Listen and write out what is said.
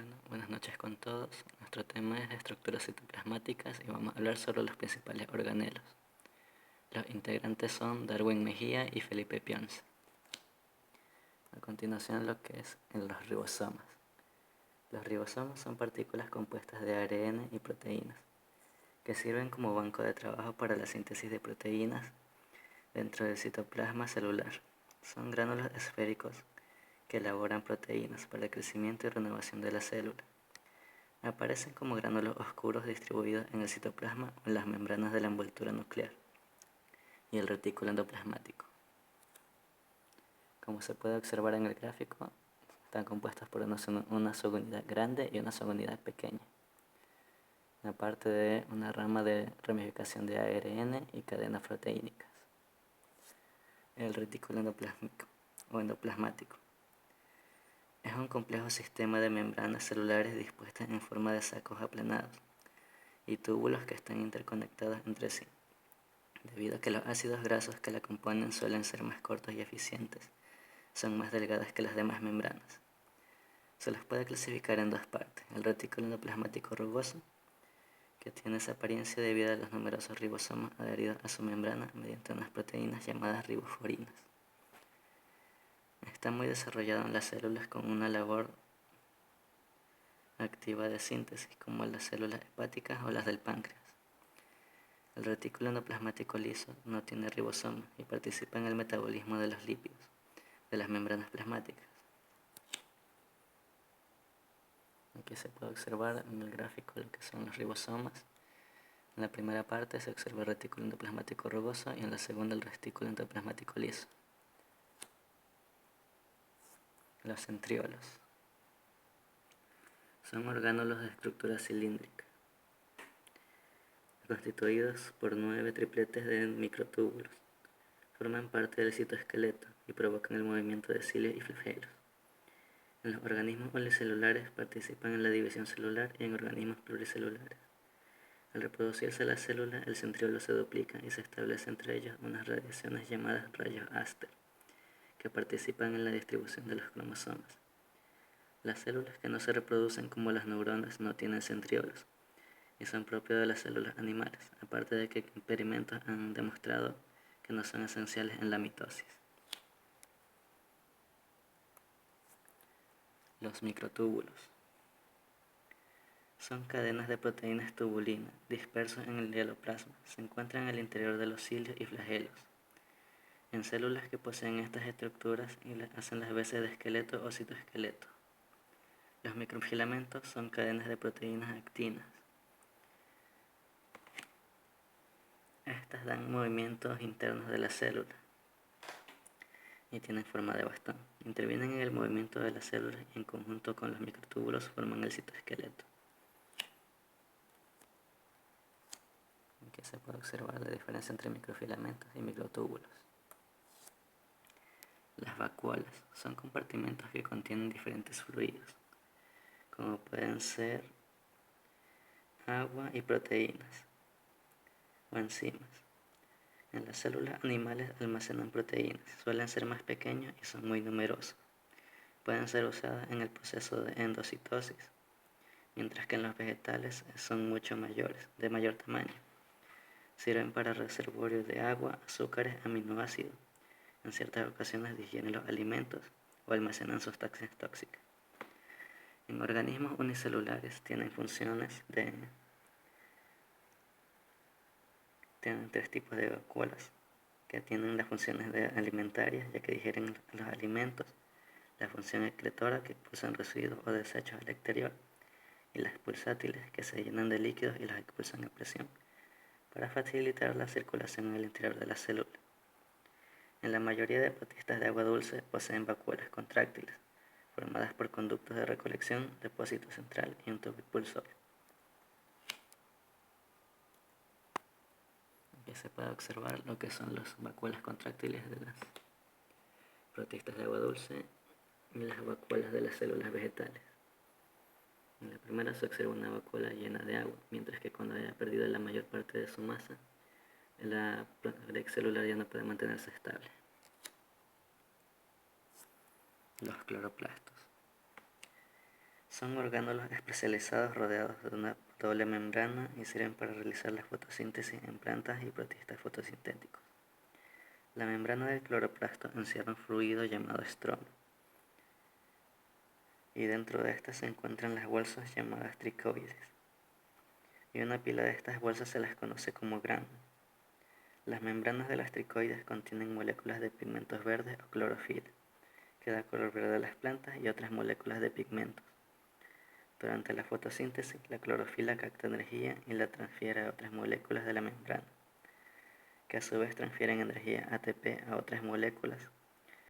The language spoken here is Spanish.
Bueno, buenas noches con todos. Nuestro tema es estructuras citoplasmáticas y vamos a hablar sobre los principales organelos. Los integrantes son Darwin Mejía y Felipe Pons. A continuación lo que es en los ribosomas. Los ribosomas son partículas compuestas de ARN y proteínas, que sirven como banco de trabajo para la síntesis de proteínas dentro del citoplasma celular. Son gránulos esféricos que elaboran proteínas para el crecimiento y renovación de la célula. Aparecen como gránulos oscuros distribuidos en el citoplasma o en las membranas de la envoltura nuclear y el retículo endoplasmático. Como se puede observar en el gráfico, están compuestos por una subunidad grande y una subunidad pequeña, aparte de una rama de ramificación de ARN y cadenas proteínicas. El retículo endoplasmático es un complejo sistema de membranas celulares dispuestas en forma de sacos aplanados y túbulos que están interconectados entre sí, debido a que los ácidos grasos que la componen suelen ser más cortos y eficientes. Son más delgadas que las demás membranas. Se los puede clasificar en dos partes: el retículo endoplasmático rugoso, que tiene esa apariencia debido a los numerosos ribosomas adheridos a su membrana mediante unas proteínas llamadas riboforinas. Está muy desarrollado en las células con una labor activa de síntesis, como las células hepáticas o las del páncreas. El retículo endoplasmático liso no tiene ribosomas y participa en el metabolismo de los lípidos de las membranas plasmáticas. Aquí se puede observar en el gráfico lo que son los ribosomas. En la primera parte se observa el retículo endoplasmático rugoso y en la segunda el retículo endoplasmático liso. Los centriolos son orgánulos de estructura cilíndrica, constituidos por 9 tripletes de microtúbulos. Forman parte del citoesqueleto y provocan el movimiento de cilios y flagelos. En los organismos unicelulares participan en la división celular y en organismos pluricelulares. Al reproducirse la célula, el centriolo se duplica y se establece entre ellos unas radiaciones llamadas rayos Aster, que participan en la distribución de los cromosomas. Las células que no se reproducen como las neuronas no tienen centriolos y son propios de las células animales, aparte de que experimentos han demostrado que no son esenciales en la mitosis. Los microtúbulos son cadenas de proteínas tubulinas dispersos en el hieloplasma. Se encuentran en el interior de los cilios y flagelos. En células que poseen estas estructuras y hacen las veces de esqueleto o citoesqueleto. Los microfilamentos son cadenas de proteínas actinas. Estas dan movimientos internos de la célula y tienen forma de bastón. Intervienen en el movimiento de las células y en conjunto con los microtúbulos forman el citoesqueleto. Aquí se puede observar la diferencia entre microfilamentos y microtúbulos. Las vacuolas son compartimentos que contienen diferentes fluidos, como pueden ser agua y proteínas o enzimas. En las células animales almacenan proteínas, suelen ser más pequeños y son muy numerosos. Pueden ser usadas en el proceso de endocitosis, mientras que en los vegetales son mucho mayores, de mayor tamaño. Sirven para reservorios de agua, azúcares, aminoácidos. En ciertas ocasiones digieren los alimentos o almacenan sustancias tóxicas. En organismos unicelulares tienen tres tipos de vacuolas que tienen las funciones alimentarias, ya que digieren los alimentos, la función excretora, que expulsan residuos o desechos al exterior, y las pulsátiles, que se llenan de líquidos y los expulsan a presión para facilitar la circulación en el interior de la célula. En la mayoría de protistas de agua dulce poseen vacuolas contráctiles, formadas por conductos de recolección, depósito central y un tubo expulsor. Aquí se puede observar lo que son las vacuolas contráctiles de las protistas de agua dulse y las vacuolas de las células vegetales. En la primera se observa una vacuola llena de agua, mientras que cuando haya perdido la mayor parte de su masa, la pared celular ya no puede mantenerse estable. Los cloroplastos Son orgánulos especializados rodeados de una doble membrana y sirven para realizar la fotosíntesis en plantas y protistas fotosintéticos. La membrana del cloroplasto encierra un fluido llamado estroma, y dentro de esta se encuentran las bolsas llamadas tricoides, y una pila de estas bolsas se las conoce como granos. Las membranas de las tricoides contienen moléculas de pigmentos verdes o clorofila, que da color verde a las plantas, y otras moléculas de pigmentos. Durante la fotosíntesis, la clorofila capta energía y la transfiere a otras moléculas de la membrana, que a su vez transfieren energía ATP a otras moléculas